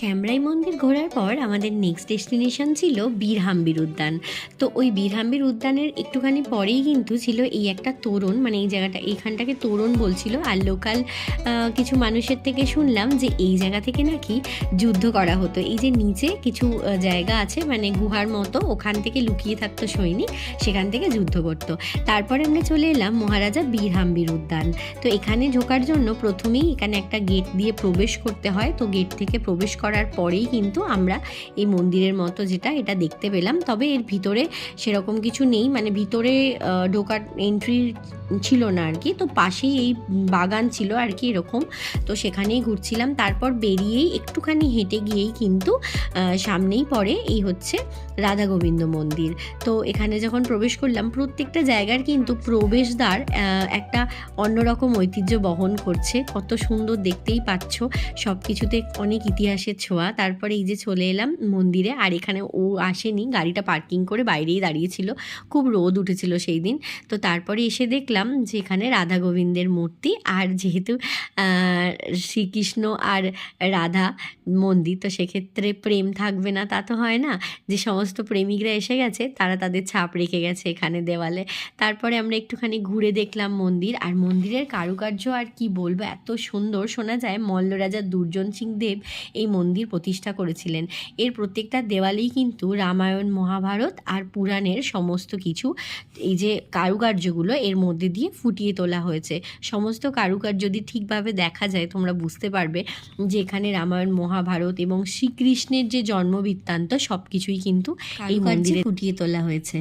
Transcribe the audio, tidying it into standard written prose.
শ্যামরাই মন্দির ঘোরার পর আমাদের নেক্সট ডেস্টিনেশন ছিল বীরহাম্বির উদ্যান। তো ওই বীরহাম্বির উদ্যানের একটুখানি পরেই কিন্তু ছিল এই একটা তোরণ, মানে এই জায়গাটা, এইখানটাকে তোরণ বলছিল। আর লোকাল কিছু মানুষের থেকে শুনলাম যে এই জায়গা থেকে নাকি যুদ্ধ করা হতো। এই যে নিচে কিছু জায়গা আছে, মানে গুহার মতো, ওখান থেকে লুকিয়ে থাকতো সৈনিক, সেখান থেকে যুদ্ধ করতো। তারপরে আমরা চলে এলাম মহারাজা বীরহাম্বির উদ্যান। তো এখানে ঢোকার জন্য প্রথমেই এখানে একটা গেট দিয়ে প্রবেশ করতে হয়। তো গেট থেকে প্রবেশ করার পরেই কিন্তু আমরা এই মন্দিরের মতো যেটা এটা দেখতে পেলাম। তবে এর ভিতরে সেরকম কিছু নেই, মানে ভিতরে ঢোকার এন্ট্রি ছিল না আর কি। তো পাশেই এই বাগান ছিল আর কি এরকম, তো সেখানেই ঘুরছিলাম। তারপর বেরিয়েই একটুখানি হেঁটে গিয়েই কিন্তু সামনেই পড়ে এই হচ্ছে রাধা গোবিন্দ মন্দির। তো এখানে যখন প্রবেশ করলাম, প্রত্যেকটা জায়গার কিন্তু প্রবেশদ্বার একটা অন্যরকম ঐতিহ্য বহন করছে। কত সুন্দর দেখতেই পাচ্ছ, সব কিছুতে অনেক ইতিহাসের ছোঁয়া। তারপরে এই যে চলে এলাম মন্দিরে, আর এখানে ও আসেনি, গাড়িটা পার্কিং করে বাইরেই দাঁড়িয়েছিল, খুব রোদ উঠেছিল সেই দিন। তো তারপরে এসে দেখলাম যে এখানে রাধা গোবিন্দের মূর্তি, আর যেহেতু শ্রীকৃষ্ণ আর রাধা মন্দির, তো সেক্ষেত্রে প্রেম থাকবে না তা তো হয় না। যে সমস্ত প্রেমিকরা এসে গেছে তারা তাদের ছাপ রেখে গেছে এখানে দেওয়ালে। তারপরে আমরা একটুখানি ঘুরে দেখলাম মন্দির, আর মন্দিরের কারুকার্য আর কি বলবো, এত সুন্দর। শোনা যায় মল্লরাজা দুর্জন সিং দেব এই মন্দির প্রতিষ্ঠা করেছিলেন। এর প্রত্যেকটা দেওয়ালেই কিন্তু রামায়ণ, মহাভারত আর পুরাণের সমস্ত কিছু, এই যে কারুকার্যগুলো এর মধ্যে দিয়ে ফুটিয়ে তোলা হয়েছে। সমস্ত কারুকার্য যদি ঠিকভাবে দেখা যায় তোমরা বুঝতে পারবে যে এখানে রামায়ণ, মহাভারত এবং শ্রীকৃষ্ণের যে জন্মবৃত্তান্ত সব কিছুই কিন্তু এই মন্দিরে ফুটিয়ে তোলা হয়েছে।